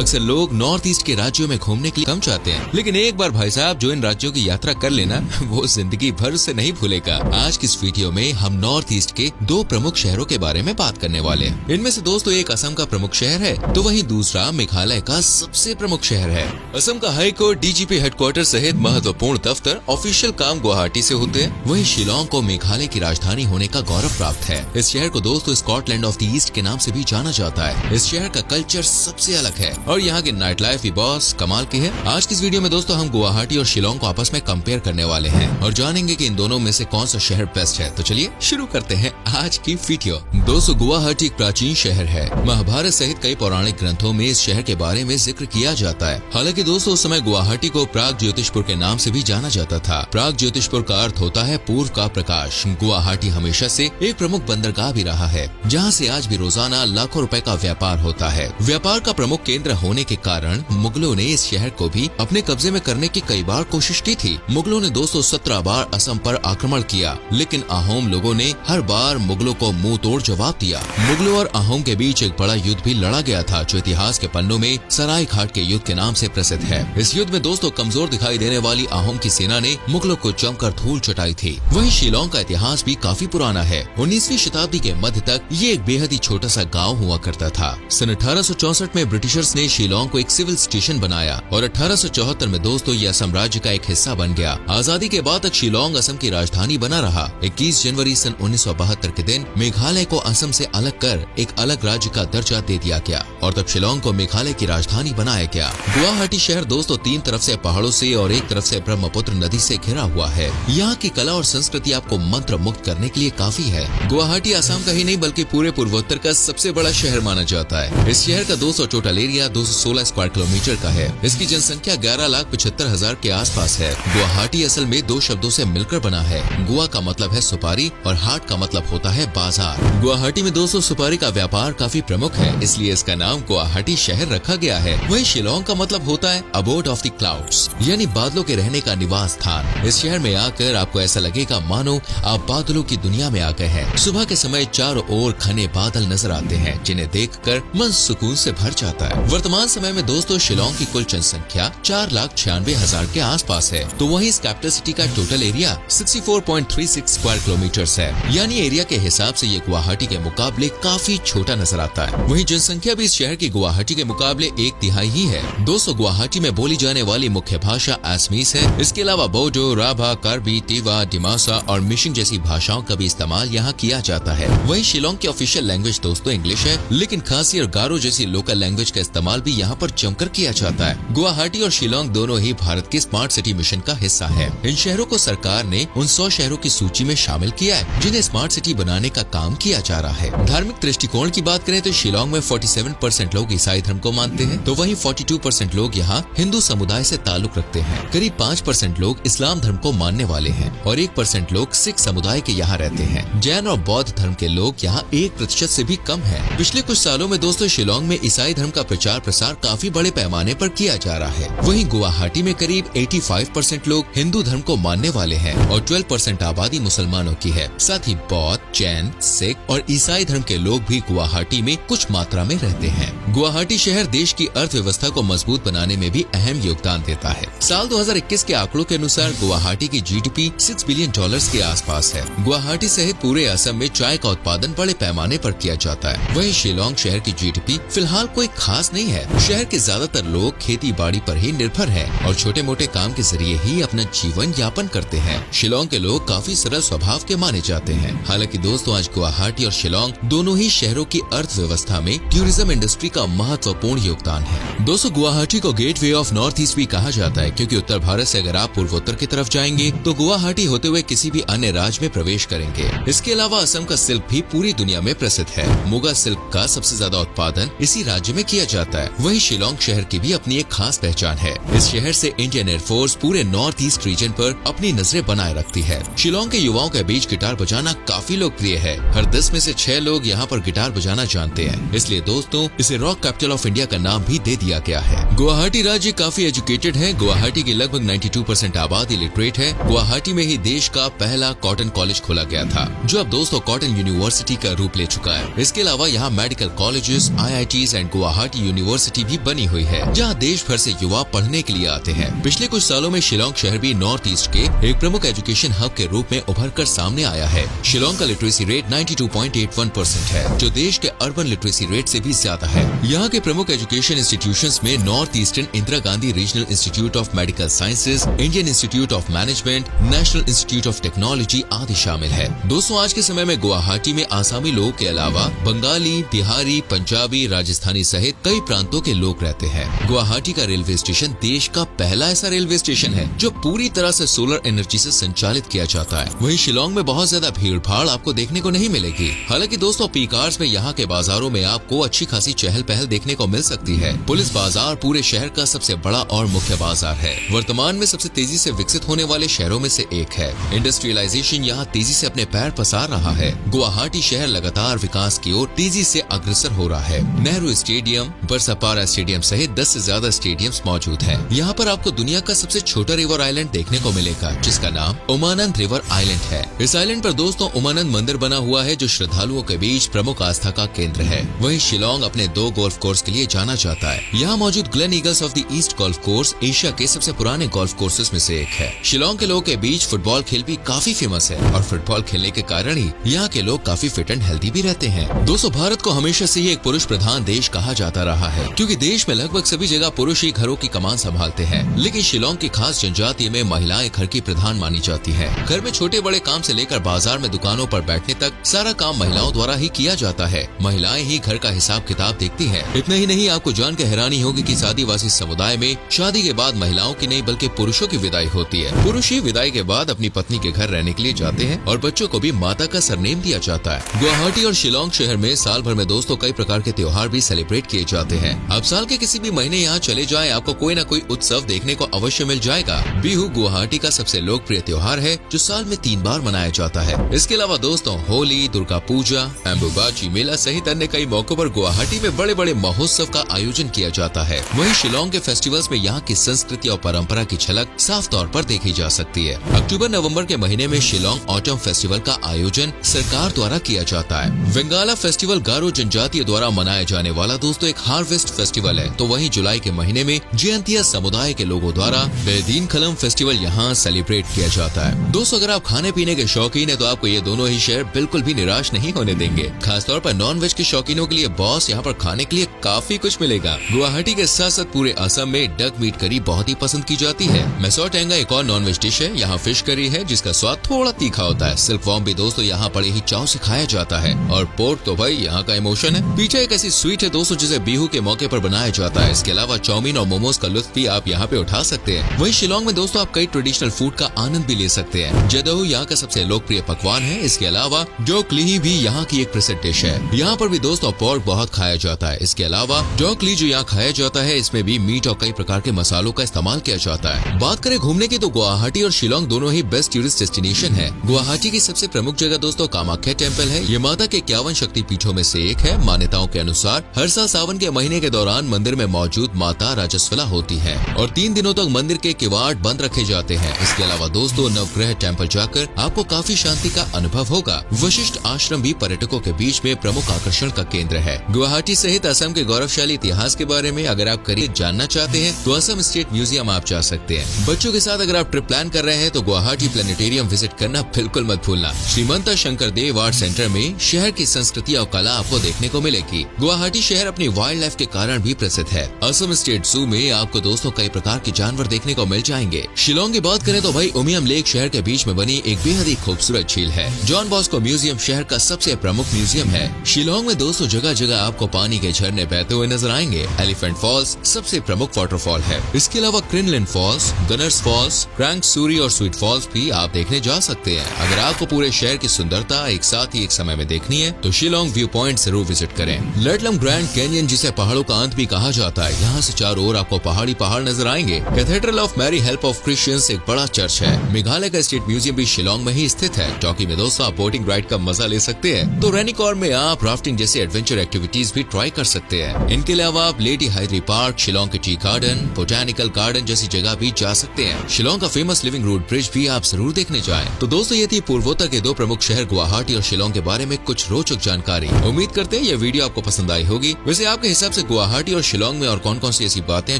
अक्सर लोग north east के राज्यों में घूमने के लिए कम चाहते हैं, लेकिन एक बार भाई साहब जो इन राज्यों की यात्रा कर लेना वो जिंदगी भर से नहीं भूलेगा। आज की इस वीडियो में हम नॉर्थ ईस्ट के 2 प्रमुख शहरों के बारे में बात करने वाले हैं। इनमें से दोस्तों एक असम का प्रमुख शहर है, तो वहीं दूसरा मेघालय का सबसे प्रमुख शहर है। असम का हाई कोर्ट, डीजीपी हेडक्वार्टर सहित महत्वपूर्ण दफ्तर, ऑफिशियल काम गुवाहाटी से होते हैं। वहीं शिलोंग को मेघालय की राजधानी होने का गौरव प्राप्त है। इस शहर को दोस्तों स्कॉटलैंड ऑफ द ईस्ट के नाम से भी जाना जाता है। इस शहर का कल्चर सबसे अलग है और यहाँ की नाइट लाइफ भी बॉस कमाल की है। आज की इस वीडियो में दोस्तों हम गुवाहाटी और शिलोंग को आपस में कंपेयर करने वाले हैं और जानेंगे कि इन दोनों में से कौन सा शहर बेस्ट है। तो चलिए शुरू करते हैं आज की वीडियो। दोस्तों गुवाहाटी एक प्राचीन शहर है। महाभारत सहित कई पौराणिक ग्रंथों में इस शहर के बारे में जिक्र किया जाता है। हालांकि दोस्तों उस समय गुवाहाटी को प्राग ज्योतिषपुर के नाम से भी जाना जाता था। प्राग ज्योतिषपुर का अर्थ होता है पूर्व का प्रकाश। गुवाहाटी हमेशा से एक प्रमुख बंदरगाह भी रहा है, जहाँ से आज भी रोजाना लाखों रुपए का व्यापार होता है। व्यापार का प्रमुख केंद्र होने के कारण मुगलों ने इस शहर को भी अपने कब्जे में करने की कई बार कोशिश की थी। मुगलों ने दोस्तों 17 बार असम पर आक्रमण किया, लेकिन अहोम लोगों ने हर बार मुगलों को मुंह तोड़ जवाब दिया। मुगलों और अहोम के बीच एक बड़ा युद्ध भी लड़ा गया था, जो इतिहास के पन्नों में सराय घाट के युद्ध के नाम से प्रसिद्ध है। इस युद्ध में दोस्तों कमजोर दिखाई देने वाली अहोम की सेना ने मुगलों को जमकर धूल चटाई थी। वहीं शिलोंग का इतिहास भी काफी पुराना है। 19वीं शताब्दी के मध्य तक ये एक बेहद ही छोटा सा गाँव हुआ करता था। सन 1864 में ब्रिटिशर्स ने शिलोंग को एक सिविल स्टेशन बनाया और 1874 में दोस्तों यह असम राज्य का एक हिस्सा बन गया। आजादी के बाद तक शिलोंग असम की राजधानी बना रहा। 21 जनवरी सन 1972 के दिन मेघालय को असम से अलग कर एक अलग राज्य का दर्जा दे दिया गया और तब शिलोंग को मेघालय की राजधानी बनाया गया। गुवाहाटी शहर दोस्तों 3 तरफ से पहाड़ों से और एक तरफ से ब्रह्मपुत्र नदी से घिरा हुआ है। यहाँ की कला और संस्कृति आपको मंत्र मुक्त करने के लिए काफी है। गुवाहाटी असम का ही नहीं बल्कि पूरे पूर्वोत्तर का सबसे बड़ा शहर माना जाता है। इस शहर का दोस्तों टोटल एरिया 216 स्क्वायर किलोमीटर का है। इसकी जनसंख्या 11,75,000 के आसपास है। गुवाहाटी असल में 2 शब्दों से मिलकर बना है। गुआ का मतलब है सुपारी और हाट का मतलब होता है बाजार। गुवाहाटी में दोस्तों सुपारी का व्यापार काफी प्रमुख है, इसलिए इसका नाम गुवाहाटी शहर रखा गया है। वहीं शिलोंग का मतलब होता है अबोर्ड ऑफ द क्लाउड्स, यानी बादलों के रहने का निवास स्थान। इस शहर में आकर आपको ऐसा लगेगा मानो आप बादलों की दुनिया में आ गए हैं। सुबह के समय चारों ओर घने बादल नजर आते हैं, जिन्हें देखकर मन सुकून से भर जाता है। वर्तमान समय में दोस्तों शिलोंग की कुल जनसंख्या 4,96,000 के आसपास है, तो वहीं इस कैपिटल सिटी का टोटल एरिया 64.36 स्क्वायर किलोमीटर है। यानी एरिया के हिसाब से ये गुवाहाटी के मुकाबले काफी छोटा नजर आता है। वहीं जनसंख्या भी इस शहर की गुवाहाटी के मुकाबले 1/3 ही है। दोस्तों गुवाहाटी में बोली जाने वाली मुख्य भाषा असमीज है। इसके अलावा बोडो, राभा, कार्बी, टीवा, डिमासा और मिशिंग जैसी भाषाओं का भी इस्तेमाल यहाँ किया जाता है। वहीं शिलोंग की ऑफिशियल लैंग्वेज दोस्तों इंग्लिश है, लेकिन खासी और गारो जैसी लोकल लैंग्वेज का इस्तेमाल भी यहाँ पर जमकर किया जाता है। गुवाहाटी और शिलोंग दोनों ही भारत के स्मार्ट सिटी मिशन का हिस्सा है। इन शहरों को सरकार ने उन 100 शहरों की सूची में शामिल किया है, जिन्हें स्मार्ट सिटी बनाने का काम किया जा रहा है। धार्मिक दृष्टिकोण की बात करें तो शिलोंग में 47% लोग ईसाई धर्म को मानते हैं, तो वहीं 42% लोग यहाँ हिंदू समुदाय से ताल्लुक रखते हैं। करीब 5% लोग इस्लाम धर्म को मानने वाले हैं और 1% लोग सिख समुदाय के यहाँ रहते हैं। जैन और बौद्ध धर्म के लोग यहाँ 1% से भी कम है। पिछले कुछ सालों में दोस्तों शिलोंग में ईसाई धर्म का प्रचार प्रसार काफी बड़े पैमाने पर किया जा रहा है। वहीं गुवाहाटी में करीब 85% लोग हिंदू धर्म को मानने वाले हैं और 12% आबादी मुसलमानों की है। साथ ही बौद्ध, जैन, सिख और ईसाई धर्म के लोग भी गुवाहाटी में कुछ मात्रा में रहते हैं। गुवाहाटी शहर देश की अर्थव्यवस्था को मजबूत बनाने में भी अहम योगदान देता है। साल 2021 के आंकड़ों के अनुसार गुवाहाटी की जीडीपी $6 बिलियन के आसपास है। गुवाहाटी सहित पूरे असम में चाय का उत्पादन बड़े पैमाने पर किया जाता है। वहीं शिलोंग शहर की जीडीपी फिलहाल कोई खास नहीं है। शहर के ज्यादातर लोग खेती बाड़ी पर ही निर्भर हैं और छोटे मोटे काम के जरिए ही अपना जीवन यापन करते हैं। शिलोंग के लोग काफी सरल स्वभाव के माने जाते हैं। हालांकि दोस्तों आज गुवाहाटी और शिलोंग दोनों ही शहरों की अर्थव्यवस्था में टूरिज्म इंडस्ट्री का महत्वपूर्ण योगदान है। दोस्तों गुवाहाटी को गेटवे ऑफ नॉर्थ ईस्ट भी कहा जाता है, क्योंकि उत्तर भारत से अगर आप पूर्वोत्तर की तरफ जाएंगे तो गुवाहाटी होते हुए किसी भी अन्य राज्य में प्रवेश करेंगे। इसके अलावा असम का सिल्क भी पूरी दुनिया में प्रसिद्ध है। मुगा सिल्क का सबसे ज्यादा उत्पादन इसी राज्य में किया जाता है। वहीं शिलोंग शहर की भी अपनी एक खास पहचान है। इस शहर से इंडियन एयरफोर्स पूरे नॉर्थ ईस्ट रीजन पर अपनी नजरें बनाए रखती है। शिलोंग के युवाओं के बीच गिटार बजाना काफी लोकप्रिय है। हर 10 में से 6 लोग यहाँ पर गिटार बजाना जानते हैं। इसलिए दोस्तों इसे रॉक कैपिटल ऑफ इंडिया का नाम भी दे दिया गया है। गुवाहाटी राज्य काफी एजुकेटेड है। गुवाहाटी की लगभग 92% आबादी लिटरेट है। गुवाहाटी में ही देश का पहला कॉटन कॉलेज खोला गया था, जो अब दोस्तों कॉटन यूनिवर्सिटी का रूप ले चुका है। इसके अलावा यहाँ medical colleges, IITs and Guwahati university university भी बनी हुई है, जहाँ देश भर से युवा पढ़ने के लिए आते हैं। पिछले कुछ सालों में शिलोंग शहर भी नॉर्थ ईस्ट के एक प्रमुख एजुकेशन हब के रूप में उभर कर सामने आया है। शिलोंग का लिटरेसी रेट 92.81% है, जो देश के अर्बन लिटरेसी रेट से भी ज्यादा है। यहाँ के प्रमुख एजुकेशन इंस्टीट्यूशंस में north eastern Indira Gandhi regional institute of medical sciences, Indian institute of management, national institute of technology आदि शामिल है। दोस्तों, आज के समय में गुवाहाटी में आसामी लोगों के अलावा बंगाली, बिहारी, पंजाबी, राजस्थानी सहित कई प्रांतों के लोग रहते हैं। गुवाहाटी का रेलवे स्टेशन देश का पहला ऐसा रेलवे स्टेशन है जो पूरी तरह से सोलर एनर्जी से संचालित किया जाता है। वहीं शिलोंग में बहुत ज्यादा भीड़ भाड़ आपको देखने को नहीं मिलेगी। हालांकि दोस्तों, पीक आवर्स में यहाँ के बाजारों में आपको अच्छी खासी चहल पहल देखने को मिल सकती है। पुलिस बाजार पूरे शहर का सबसे बड़ा और मुख्य बाजार है। वर्तमान में सबसे तेजी से विकसित होने वाले शहरों में से एक है। इंडस्ट्रियलाइजेशन यहाँ तेजी से अपने पैर पसार रहा है। गुवाहाटी शहर लगातार विकास की ओर तेजी से अग्रसर हो रहा है। नेहरू स्टेडियम, बरसापारा स्टेडियम सहित 10 से ज्यादा स्टेडियम्स मौजूद हैं। यहाँ पर आपको दुनिया का सबसे छोटा रिवर आइलैंड देखने को मिलेगा, जिसका नाम उमानंद रिवर आइलैंड है। इस आइलैंड पर दोस्तों उमानंद मंदिर बना हुआ है, जो श्रद्धालुओं के बीच प्रमुख आस्था का केंद्र है। वहीं शिलोंग अपने 2 गोल्फ कोर्स के लिए जाना जाता है। यहाँ मौजूद Glenn eagles of the east golf course Asia के सबसे पुराने गोल्फ कोर्सेज में से एक है। शिलोंग के लोगों के बीच फुटबॉल खेल भी काफी फेमस है, और फुटबॉल खेलने के कारण ही यहाँ के लोग काफी फिट एंड हेल्दी भी रहते हैं। दोस्तों, भारत को हमेशा से ही एक पुरुष प्रधान देश कहा जाता रहा है, क्योंकि देश में लगभग सभी जगह पुरुष ही घरों की कमान संभालते हैं। लेकिन शिलोंग की खास जनजाति में महिलाएं घर की प्रधान मानी जाती है। घर में छोटे बड़े काम से लेकर बाजार में दुकानों पर बैठने तक सारा काम महिलाओं द्वारा ही किया जाता है। महिलाएं ही घर का हिसाब किताब देखती हैं। इतना ही नहीं, आपको जान के हैरानी होगी कि आदिवासी समुदाय में शादी के बाद महिलाओं की नहीं बल्कि पुरुषों की विदाई होती है। पुरुष ही विदाई के बाद अपनी पत्नी के घर रहने के लिए जाते हैं, और बच्चों को भी माता का सरनेम दिया जाता है। गुवाहाटी और शिलोंग शहर में साल भर में दोस्तों कई प्रकार के त्योहार भी सेलिब्रेट किए जाते हैं। आप साल के किसी भी महीने यहाँ चले जाएं, आपको कोई न कोई उत्सव देखने को अवश्य मिल जाएगा। बिहू गुवाहाटी का सबसे लोकप्रिय त्योहार है, जो साल में 3 बार मनाया जाता है। इसके अलावा दोस्तों होली, दुर्गा पूजा, एम्बुबाची मेला सहित अन्य कई मौकों पर गुवाहाटी में बड़े बड़े महोत्सव का आयोजन किया जाता है। वहीं शिलोंग के फेस्टिवल्स में यहाँ की संस्कृति और परंपरा की झलक साफ तौर पर देखी जा सकती है। अक्टूबर नवंबर के महीने में शिलोंग ऑटम फेस्टिवल का आयोजन सरकार द्वारा किया जाता है। वेंगाला फेस्टिवल गारो जनजातीय द्वारा मनाया जाने वाला दोस्तों एक हार्वेस्ट फेस्टिवल है। तो वहीं जुलाई के महीने में जयंतिया समुदाय के लोगों द्वारा बेदीन खलम फेस्टिवल यहाँ सेलिब्रेट किया जाता है। दोस्तों, अगर आप खाने पीने के शौकीन है तो आपको ये दोनों ही शहर बिल्कुल भी निराश नहीं होने देंगे। खासतौर पर नॉन वेज के शौकीनों के लिए बॉस यहाँ पर खाने के लिए काफी कुछ मिलेगा। गुवाहाटी के साथ साथ पूरे असम में डक मीट करी बहुत ही पसंद की जाती है। मैसो टेंगा एक और नॉन वेज डिश है। यहाँ फिश करी है, जिसका स्वाद थोड़ा तीखा होता है। सिल्क वॉर्म भी दोस्तों यहाँ बड़े ही चाव से खाया जाता है। और पोर्क तो भाई यहाँ का इमोशन है। पीछा एक ऐसी स्वीट है दोस्तों जिसे बिहू के मौके पर बनाया जाता है। इसके अलावा चाउमीन और मोमोज का लुत्फ भी आप यहाँ पे उठा सकते हैं। वहीं शिलोंग में दोस्तों आप कई ट्रेडिशनल फूड का आनंद भी ले सकते हैं। जदहू यहाँ का सबसे लोकप्रिय पकवान है। इसके अलावा डोकली भी यहाँ की एक प्रसिद्ध डिश है। यहाँ पर भी दोस्तों पोर्क बहुत खाया जाता है। इसके अलावा डोकली जो यहाँ खाया जाता है, इसमें भी मीट और कई प्रकार के मसालों का इस्तेमाल किया जाता है। बात करें घूमने की तो गुवाहाटी और शिलोंग दोनों ही बेस्ट टूरिस्ट डेस्टिनेशन है। गुवाहाटी की सबसे प्रमुख जगह दोस्तों कामाख्या टेम्पल है। ये माता के 51 शक्ति पीठों में से एक है। मान्यताओं के अनुसार हर साल सावन के महीने के दौरान मंदिर में मौजूद माता राजस्वला होती है और 3 दिनों तक मंदिर के किवाड़ बंद रखे जाते हैं। इसके अलावा दोस्तों नवग्रह टेम्पल जाकर आपको काफी शांति का अनुभव होगा। वशिष्ठ आश्रम भी पर्यटकों के बीच में प्रमुख आकर्षण का केंद्र है। गुवाहाटी सहित असम के गौरवशाली इतिहास के बारे में अगर आप करीब जानना चाहते हैं तो असम स्टेट म्यूजियम आप जा सकते हैं। बच्चों के साथ अगर आप ट्रिप प्लान कर रहे हैं तो गुवाहाटी प्लेनेटेरियम विजिट करना बिल्कुल मत भूलना। श्रीमंता शंकर देव आर्ट सेंटर में शहर की संस्कृति और कला आपको देखने को मिलेगी। गुवाहाटी शहर अपनी वाइल्ड लाइफ के कारण भी प्रसिद्ध है। असम स्टेट जू में आपको दोस्तों कई प्रकार के जानवर देखने को मिल जाएंगे। शिलोंग की बात करें तो भाई उमियम लेक शहर के बीच में बनी एक बेहद ही खूबसूरत झील है। जॉन बॉस्को म्यूजियम शहर का सबसे प्रमुख म्यूजियम है। शिलोंग में दोस्तों जगह जगह आपको पानी के झरने बहते हुए नजर आएंगे। एलिफेंट फॉल्स सबसे प्रमुख वाटरफॉल है। इसके अलावा क्रिनलिन फॉल्स, गनर्स फॉल्स, क्रैंक सूरी और स्वीट फॉल्स भी आप देखने जा सकते हैं। अगर आपको पूरे शहर की सुंदरता एक साथ ही एक समय में देखनी है तो शिलोंग व्यू पॉइंट जरूर विजिट करें। लेटलम ग्रैंड कैनियन जिसे पहाड़ों का अंत भी कहा जाता है, यहाँ से चारों ओर आपको पहाड़ी पहाड़ नजर आएंगे। Cathedral of Mary Help of Christians एक बड़ा चर्च है। मेघालय का स्टेट म्यूजियम भी शिलोंग में ही स्थित है। टॉकी में दोस्तों आप बोटिंग राइड का मजा ले सकते हैं तो रेनिकॉर में आप राफ्टिंग जैसे एडवेंचर एक्टिविटीज भी ट्राई कर सकते हैं। इनके अलावा आप लेडी हाइद्री पार्क, शिलोंग के टी गार्डन, बोटैनिकल गार्डन जैसी जगह भी जा सकते सकते हैं। शिलोंग का फेमस लिविंग रोड ब्रिज भी आप जरूर देखने जाएं। तो दोस्तों ये थी पूर्वोत्तर के दो प्रमुख शहर गुवाहाटी और शिलोंग के बारे में कुछ रोचक जानकारी। उम्मीद करते हैं ये वीडियो आपको पसंद आई होगी। वैसे आपके हिसाब से गुवाहाटी और शिलोंग में और कौन कौन सी ऐसी बातें हैं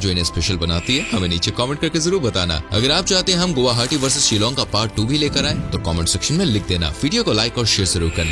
जो इन्हें स्पेशल बनाती है, हमें नीचे कमेंट करके जरूर बताना। अगर आप चाहते हैं हम गुवाहाटी वर्सेस शिलोंग का पार्ट 2 भी लेकर आए तो कमेंट सेक्शन में लिख देना। वीडियो को लाइक और शेयर जरूर करना।